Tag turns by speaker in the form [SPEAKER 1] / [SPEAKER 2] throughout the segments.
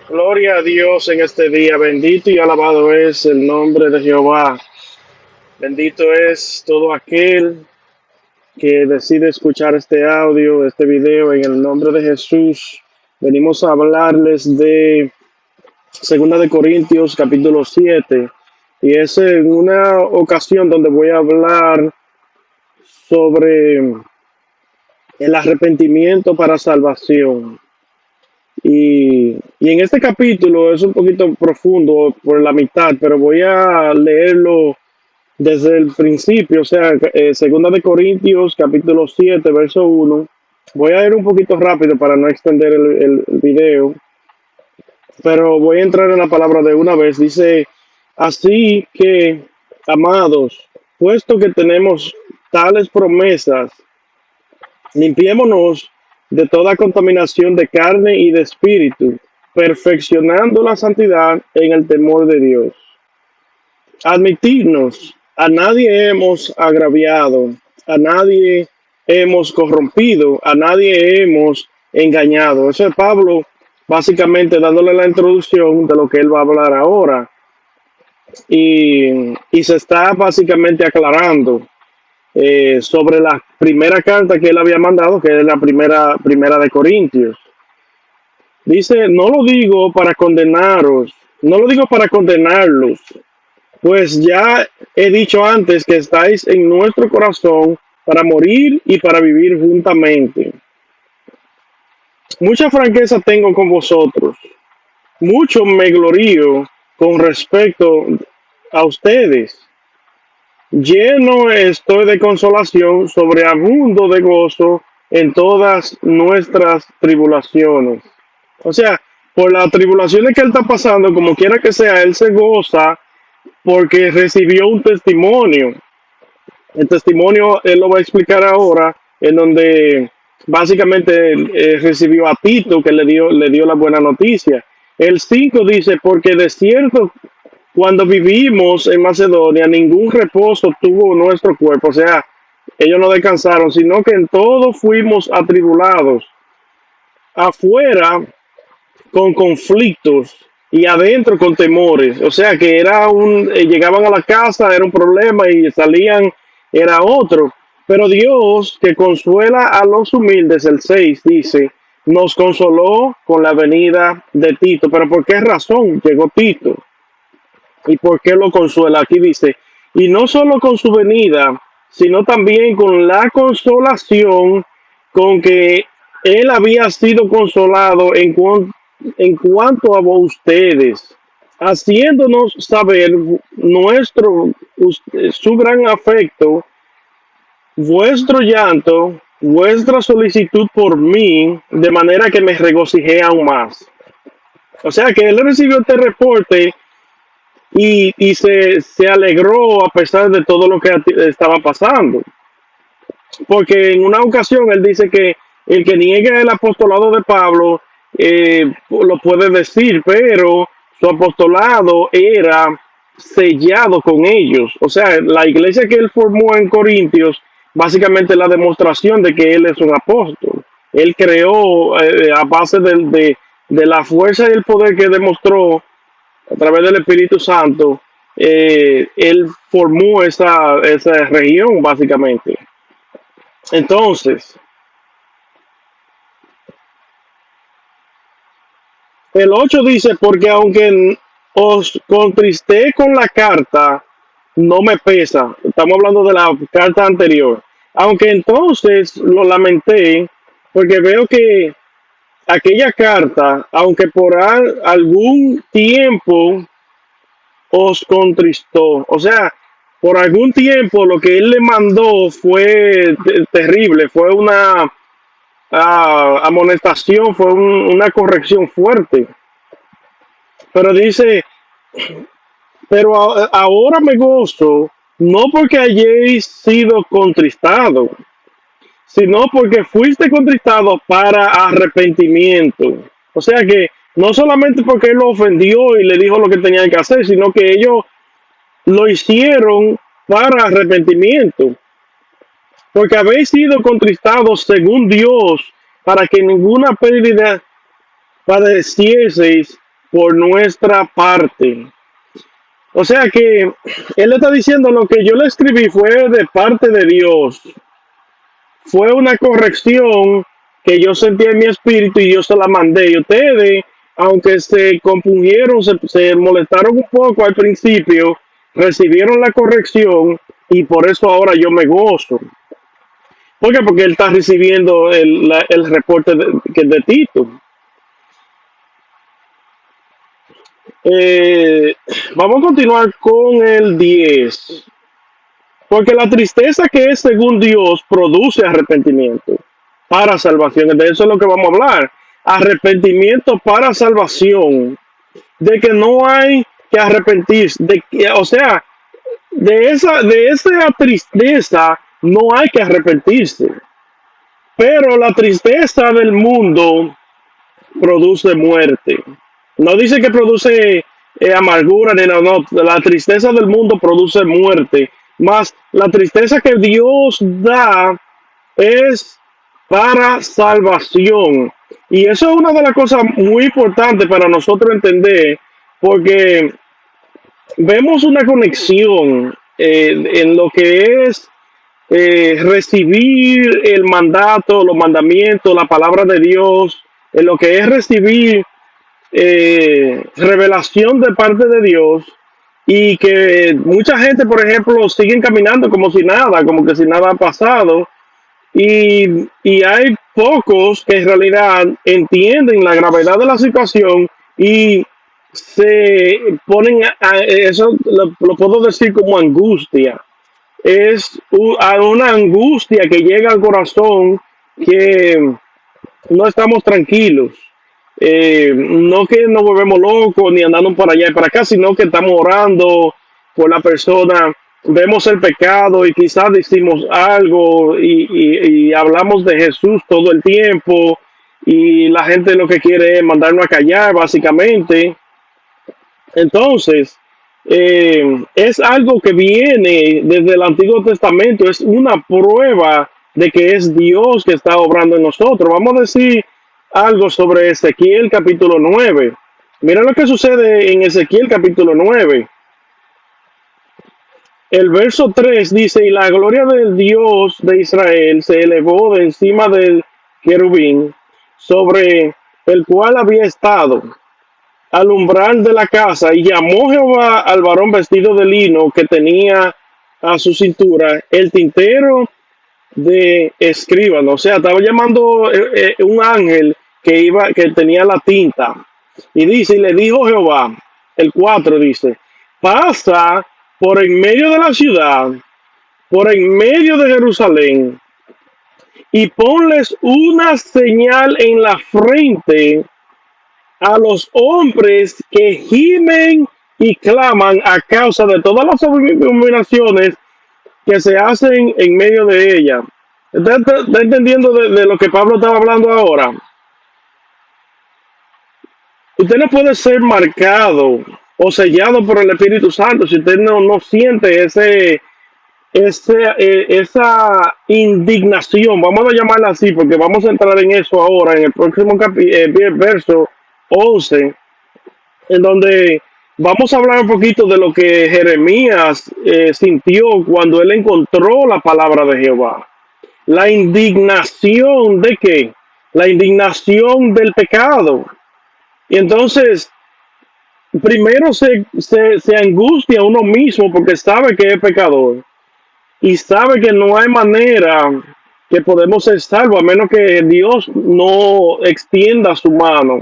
[SPEAKER 1] Gloria a Dios en este día. Bendito y alabado es el nombre de Jehová. Bendito es todo aquel que decide escuchar este audio, este video en el nombre de Jesús. Venimos a hablarles de Segunda de Corintios capítulo 7 y es en una ocasión donde voy a hablar sobre el arrepentimiento para salvación. Y en este capítulo es un poquito profundo por la mitad, pero voy a leerlo desde el principio, o sea, Segunda de Corintios, capítulo 7 verso 1. Voy a ir un poquito rápido para no extender el video, pero voy a entrar en la palabra de una vez. Dice, así que, amados, puesto que tenemos tales promesas, limpiémonos de toda contaminación de carne y de espíritu, perfeccionando la santidad en el temor de Dios. Admitirnos, a nadie hemos agraviado, a nadie hemos corrompido, a nadie hemos engañado. Eso es Pablo básicamente dándole la introducción de lo que él va a hablar ahora. Y se está básicamente aclarando sobre la primera carta que él había mandado, que es la primera de Corintios. Dice, no lo digo para condenaros, no lo digo para condenarlos, pues ya he dicho antes que estáis en nuestro corazón para morir y para vivir juntamente. Mucha franqueza tengo con vosotros, mucho me glorío con respecto a ustedes. Lleno estoy de consolación, sobreabundo de gozo en todas nuestras tribulaciones. O sea, por las tribulaciones que él está pasando, como quiera que sea, él se goza porque recibió un testimonio. El testimonio él lo va a explicar ahora, en donde básicamente recibió a Tito, que le dio la buena noticia. El 5 dice, porque de cierto cuando vivimos en Macedonia, ningún reposo tuvo nuestro cuerpo, o sea, ellos no descansaron, sino que en todo fuimos atribulados, afuera con conflictos y adentro con temores, o sea que llegaban a la casa, era un problema y salían, era otro, pero Dios que consuela a los humildes, el 6 dice, nos consoló con la venida de Tito, pero ¿por qué razón llegó Tito? ¿Y por qué lo consuela? Aquí dice, y no solo con su venida, sino también con la consolación con que él había sido consolado en cuanto a ustedes, haciéndonos saber su gran afecto, vuestro llanto, vuestra solicitud por mí, de manera que me regocijé aún más. O sea que él recibió este reporte y se alegró a pesar de todo lo que estaba pasando. Porque en una ocasión él dice que el que niegue el apostolado de Pablo lo puede decir, pero su apostolado era sellado con ellos. O sea, la iglesia que él formó en Corintios, básicamente la demostración de que él es un apóstol. Él creó a base de la fuerza y el poder que demostró a través del Espíritu Santo, él formó esa región básicamente. Entonces, el 8 dice, porque aunque os contristé con la carta, no me pesa. Estamos hablando de la carta anterior. Aunque entonces lo lamenté, porque veo que aquella carta, aunque por algún tiempo os contristó. O sea, por algún tiempo lo que él le mandó fue terrible, fue una amonestación, fue una corrección fuerte. Pero dice, pero ahora me gozo, no porque hayáis sido contristado, sino porque fuiste contristado para arrepentimiento. O sea que no solamente porque él lo ofendió y le dijo lo que tenía que hacer, sino que ellos lo hicieron para arrepentimiento, porque habéis sido contristados según Dios, para que ninguna pérdida padecieseis por nuestra parte. O sea que él le está diciendo lo que yo le escribí fue de parte de Dios. Fue una corrección que yo sentí en mi espíritu y yo se la mandé. Y ustedes, aunque se compungieron, se molestaron un poco al principio, recibieron la corrección y por eso ahora yo me gozo. ¿Por qué? Porque él está recibiendo el reporte de Tito. Eh, Vamos a continuar con el 10. Porque la tristeza que es según Dios produce arrepentimiento para salvación. De eso es lo que vamos a hablar. Arrepentimiento para salvación. De que no hay que arrepentirse. O sea, de esa tristeza no hay que arrepentirse. Pero la tristeza del mundo produce muerte. No dice que produce amargura, ni no, no. La tristeza del mundo produce muerte. Más la tristeza que Dios da es para salvación. Y eso es una de las cosas muy importantes para nosotros entender, porque vemos una conexión en lo que es recibir el mandato, los mandamientos, la palabra de Dios, en lo que es recibir revelación de parte de Dios y que mucha gente, por ejemplo, siguen caminando como si nada, como que si nada ha pasado y hay pocos que en realidad entienden la gravedad de la situación y se ponen eso lo puedo decir como angustia. Es a una angustia que llega al corazón que no estamos tranquilos. No que nos volvemos locos ni andando para allá y para acá, sino que estamos orando por la persona, vemos el pecado y quizás decimos algo y hablamos de Jesús todo el tiempo y la gente lo que quiere es mandarnos a callar básicamente. Entonces, es algo que viene desde el Antiguo Testamento, es una prueba de que es Dios que está obrando en nosotros. Vamos a decir algo sobre Ezequiel capítulo 9. Mira lo que sucede en Ezequiel capítulo 9. El verso 3 dice, y la gloria del Dios de Israel se elevó de encima del querubín sobre el cual había estado al umbral de la casa, y llamó Jehová al varón vestido de lino que tenía a su cintura el tintero de escribano. O sea, estaba llamando un ángel que tenía la tinta. Y dice, y le dijo Jehová, el 4 dice, pasa por en medio de la ciudad, por en medio de Jerusalén, y ponles una señal en la frente a los hombres que gimen y claman a causa de todas las abominaciones que se hacen en medio de ella. ¿Está entendiendo de lo que Pablo estaba hablando ahora? Usted no puede ser marcado o sellado por el Espíritu Santo si usted no siente esa indignación, vamos a llamarla así, porque vamos a entrar en eso ahora, en el próximo verso 11, en donde vamos a hablar un poquito de lo que Jeremías sintió cuando él encontró la palabra de Jehová. La indignación de qué? La indignación del pecado. Y entonces, primero se angustia uno mismo porque sabe que es pecador y sabe que no hay manera que podemos ser salvos a menos que Dios no extienda su mano.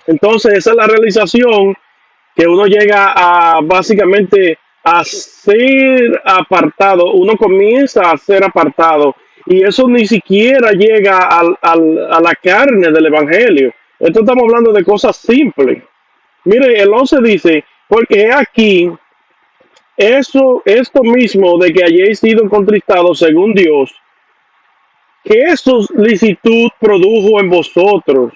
[SPEAKER 1] Entonces, esa es la realización que uno llega a básicamente a ser apartado. Uno comienza a ser apartado y eso ni siquiera llega a la carne del evangelio. Esto estamos hablando de cosas simples. Mire, el 11 dice, porque aquí esto mismo de que hayáis sido contristados según Dios, qué solicitud produjo en vosotros,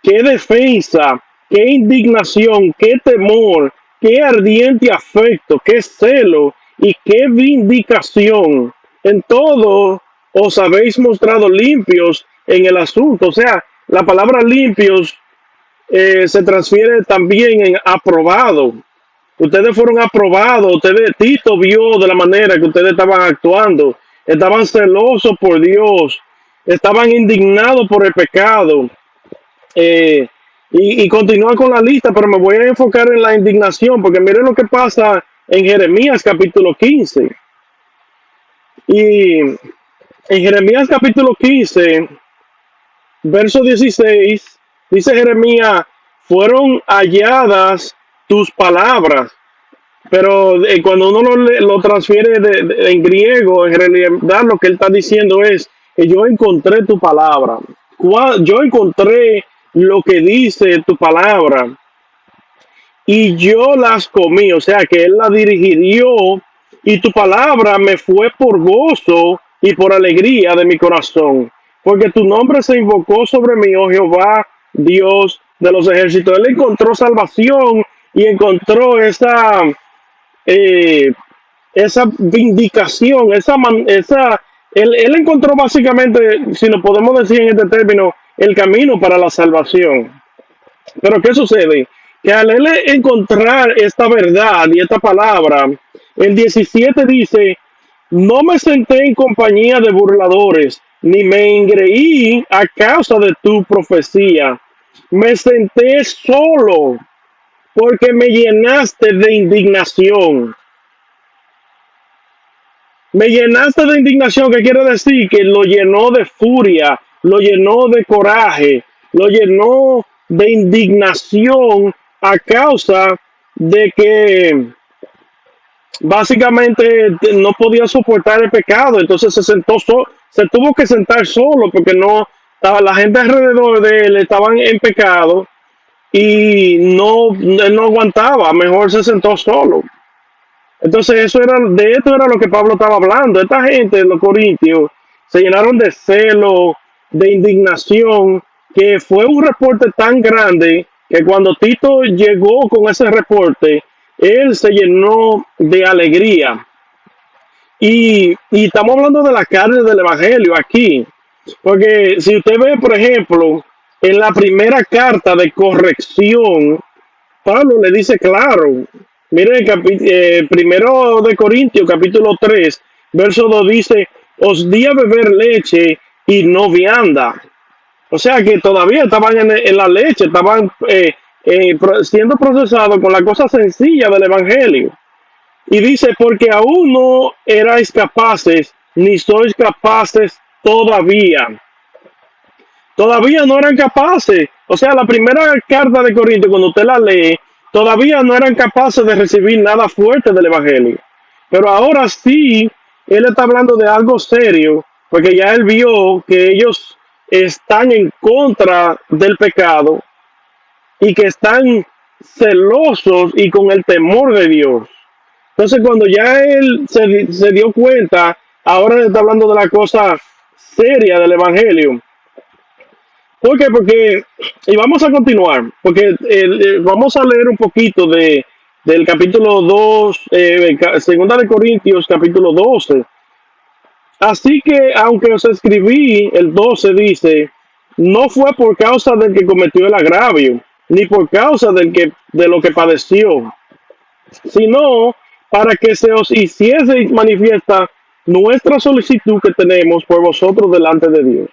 [SPEAKER 1] qué defensa, qué indignación, qué temor, qué ardiente afecto, qué celo y qué vindicación. En todo os habéis mostrado limpios en el asunto. O sea, la palabra limpios se transfiere también en aprobado. Ustedes fueron aprobados, ustedes, Tito vio de la manera que ustedes estaban actuando, estaban celosos por Dios, estaban indignados por el pecado. eh, y continúa con la lista, pero me voy a enfocar en la indignación, porque miren lo que pasa en Jeremías capítulo 15. Y en Jeremías capítulo 15, verso 16, dice Jeremías, fueron halladas tus palabras. Pero cuando uno lo transfiere en griego, en realidad lo que él está diciendo es que yo encontré tu palabra. Yo encontré lo que dice tu palabra y yo las comí. O sea que él la dirigió y tu palabra me fue por gozo y por alegría de mi corazón. Porque tu nombre se invocó sobre mí, oh Jehová, Dios de los ejércitos. Él encontró salvación y encontró eh, esa vindicación, él encontró básicamente, si lo podemos decir en este término, el camino para la salvación. Pero ¿qué sucede? Que al él encontrar esta verdad y esta palabra, el 17 dice, no me senté en compañía de burladores, ni me engreí a causa de tu profecía. Me senté solo porque me llenaste de indignación. Me llenaste de indignación, ¿qué quiere decir? Que lo llenó de furia, lo llenó de coraje, lo llenó de indignación a causa de que básicamente no podía soportar el pecado. Entonces se tuvo que sentar solo porque no estaba la gente alrededor de él, estaban en pecado y él no aguantaba, mejor se sentó solo. Entonces de esto era lo que Pablo estaba hablando. Esta gente, los corintios, se llenaron de celo, de indignación, que fue un reporte tan grande que cuando Tito llegó con ese reporte, él se llenó de alegría. Y estamos hablando de la carne del evangelio aquí, porque si usted ve, por ejemplo, en la primera carta de corrección, Pablo le dice claro, mire, primero de Corintios, capítulo 3 verso 2 dice, os di a beber leche y no vianda. O sea que todavía estaban en la leche, estaban siendo procesados con la cosa sencilla del Evangelio. Y dice, porque aún no erais capaces, ni sois capaces todavía. Todavía no eran capaces. O sea, la primera carta de Corintios, cuando usted la lee, todavía no eran capaces de recibir nada fuerte del Evangelio. Pero ahora sí, él está hablando de algo serio, porque ya él vio que ellos están en contra del pecado y que están celosos y con el temor de Dios. Entonces, cuando ya él se dio cuenta, ahora está hablando de la cosa seria del Evangelio. ¿Por qué? Porque, y vamos a continuar, porque vamos a leer un poquito del capítulo 2, segunda de Corintios, capítulo 12. Así que, aunque os escribí, el 12 dice, no fue por causa del que cometió el agravio, ni por causa de lo que padeció, sino para que se os hiciese manifiesta nuestra solicitud que tenemos por vosotros delante de Dios.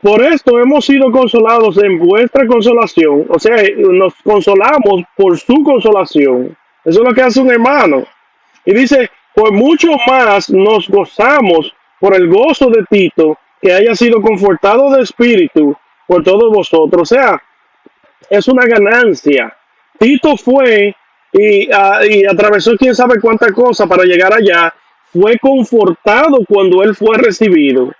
[SPEAKER 1] Por esto hemos sido consolados en vuestra consolación, o sea, nos consolamos por su consolación. Eso es lo que hace un hermano. Y dice, por mucho más nos gozamos por el gozo de Tito, que haya sido confortado de espíritu por todos vosotros. O sea, es una ganancia. Tito fue y atravesó quién sabe cuánta cosa para llegar allá. Fue confortado cuando él fue recibido.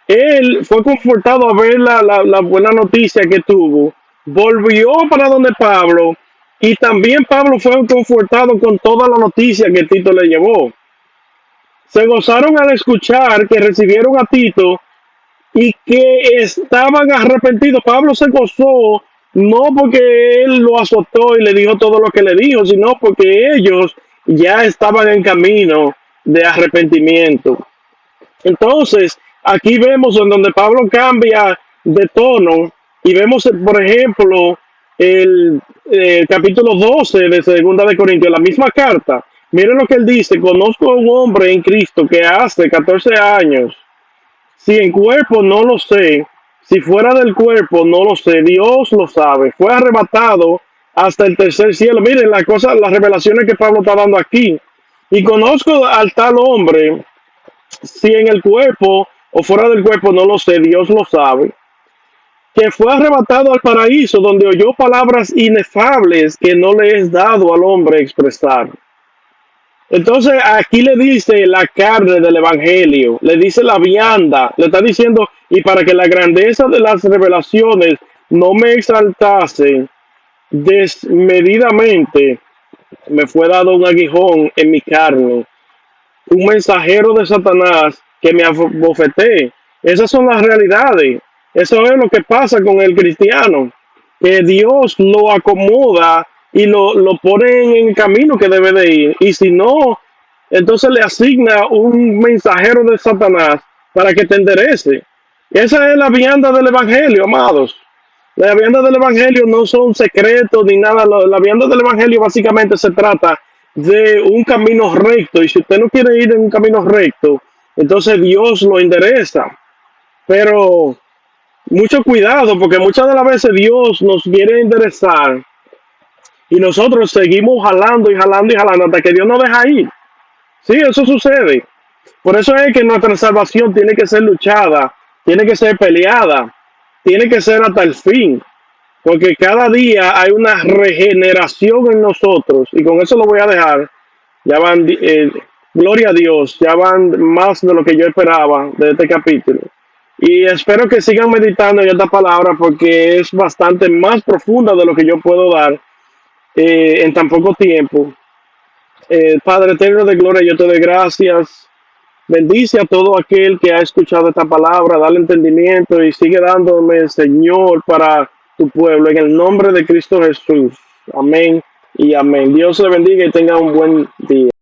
[SPEAKER 1] Él fue confortado a ver la buena noticia que tuvo. Volvió para donde Pablo. Y también Pablo fue confortado con toda la noticia que Tito le llevó. Se gozaron al escuchar que recibieron a Tito y que estaban arrepentidos. Pablo se gozó no porque él lo azotó y le dijo todo lo que le dijo, sino porque ellos ya estaban en camino de arrepentimiento. Entonces, aquí vemos en donde Pablo cambia de tono Y vemos, por ejemplo, el capítulo 12 de Segunda de Corintios, la misma carta. Miren lo que él dice: conozco a un hombre en Cristo que hace 14 años, si en cuerpo no lo sé, si fuera del cuerpo no lo sé, Dios lo sabe, fue arrebatado hasta el tercer cielo. Miren la cosa, las revelaciones que Pablo está dando aquí. Y conozco al tal hombre, si en el cuerpo o fuera del cuerpo no lo sé, Dios lo sabe, que fue arrebatado al paraíso, donde oyó palabras inefables que no le es dado al hombre expresar. Entonces aquí le dice la carne del evangelio, le dice la vianda, le está diciendo: y para que la grandeza de las revelaciones no me exaltase desmedidamente, me fue dado un aguijón en mi carne, un mensajero de Satanás que me abofetee. Esas son las realidades. Eso es lo que pasa con el cristiano, que Dios lo acomoda y lo pone en el camino que debe de ir. Y si no, entonces le asigna un mensajero de Satanás para que te enderece. Esa es la vianda del Evangelio, amados. La vianda del Evangelio no son secretos ni nada. La vianda del Evangelio básicamente se trata de un camino recto. Y si usted no quiere ir en un camino recto, entonces Dios lo endereza. Pero mucho cuidado, porque muchas de las veces Dios nos quiere enderezar y nosotros seguimos jalando y jalando y jalando hasta que Dios nos deja ir. Sí, eso sucede. Por eso es que nuestra salvación tiene que ser luchada, tiene que ser peleada, tiene que ser hasta el fin. Porque cada día hay una regeneración en nosotros. Y con eso lo voy a dejar. Ya van, gloria a Dios, ya van más de lo que yo esperaba de este capítulo. Y espero que sigan meditando en esta palabra, porque es bastante más profunda de lo que yo puedo dar en tan poco tiempo. Padre eterno de gloria, yo te doy gracias. Bendice a todo aquel que ha escuchado esta palabra, dale entendimiento y sigue dándome, Señor, para tu pueblo, en el nombre de Cristo Jesús. Amén y amén. Dios le bendiga y tenga un buen día.